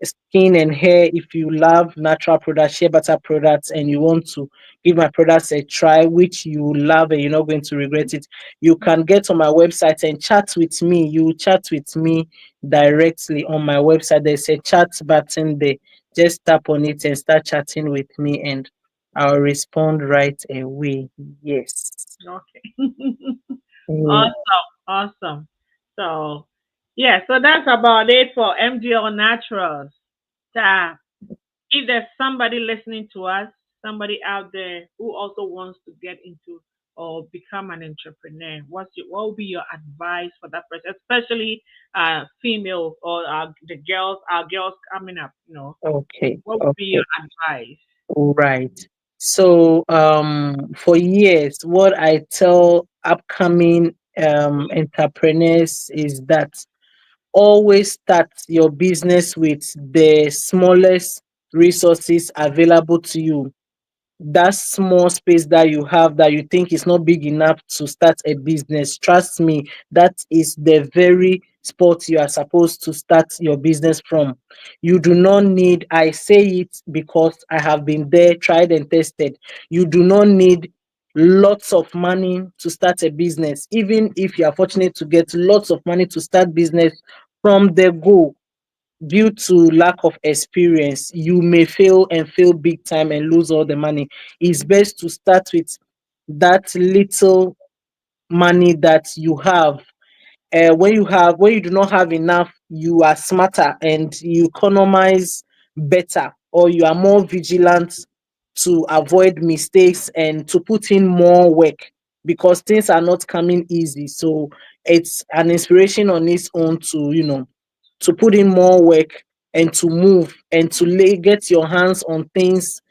skin and hair, if you love natural products, shea butter products, and you want to give my products a try, which you love and you're not going to regret it, you can get on my website and chat with me. You chat with me directly on my website. There's a chat button there. Just tap on it and start chatting with me, and I'll respond right away. Yes. Okay. Mm. Awesome. So, yeah, so that's about it for MGL Naturals. Uh, if there's somebody listening to us, somebody out there who also wants to get into or become an entrepreneur, what would be your advice for that person, especially female or our girls coming up? Okay. What would be your Okay. advice? Right. So, for years, what I tell upcoming entrepreneurs is that always start your business with the smallest resources available to you. That small space that you have that you think is not big enough to start a business, trust me, that is the very spot you are supposed to start your business from. You do not need, I say it because I have been there, tried and tested, you do not need lots of money to start a business. Even if you are fortunate to get lots of money to start business, from the go, due to lack of experience, you may fail and fail big time and lose all the money. It's best to start with that little money that you have. When you do not have enough, you are smarter and you economize better, or you are more vigilant to avoid mistakes and to put in more work, because things are not coming easy. So it's an inspiration on its own to, to put in more work and to move and to get your hands on things,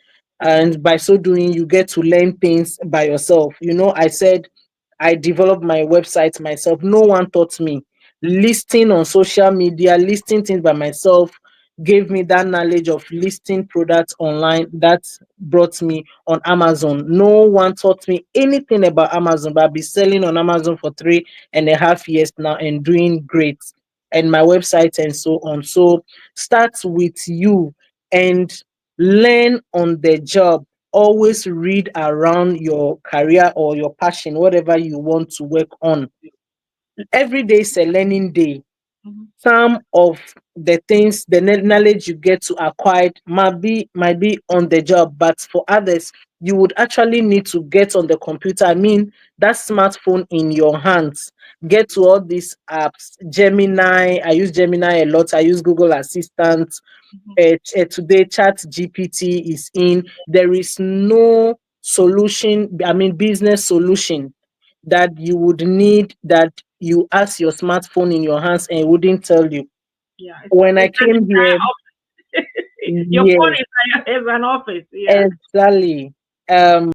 and by so doing you get to learn things by yourself. I said I developed my website myself. No one taught me. Listing on social media, listing things by myself gave me that knowledge of listing products online. That brought me on Amazon. No one taught me anything about Amazon, but I've been selling on Amazon for 3.5 years now and doing great. and my website and so on. So start with you and learn on the job. Always read around your career or your passion, whatever you want to work on. Every day is a learning day. Some of the things, the knowledge you get to acquire might be on the job, but for others, you would actually need to get on the computer. I mean, that smartphone in your hands. Get to all these apps. Gemini, I use Gemini a lot. I use Google Assistant. Today, Chat GPT is in. There is no solution. I mean, business solution that you would need that you ask your smartphone in your hands and it wouldn't tell you. Yeah. When I came here, your yes, phone is an office. Yeah. exactly.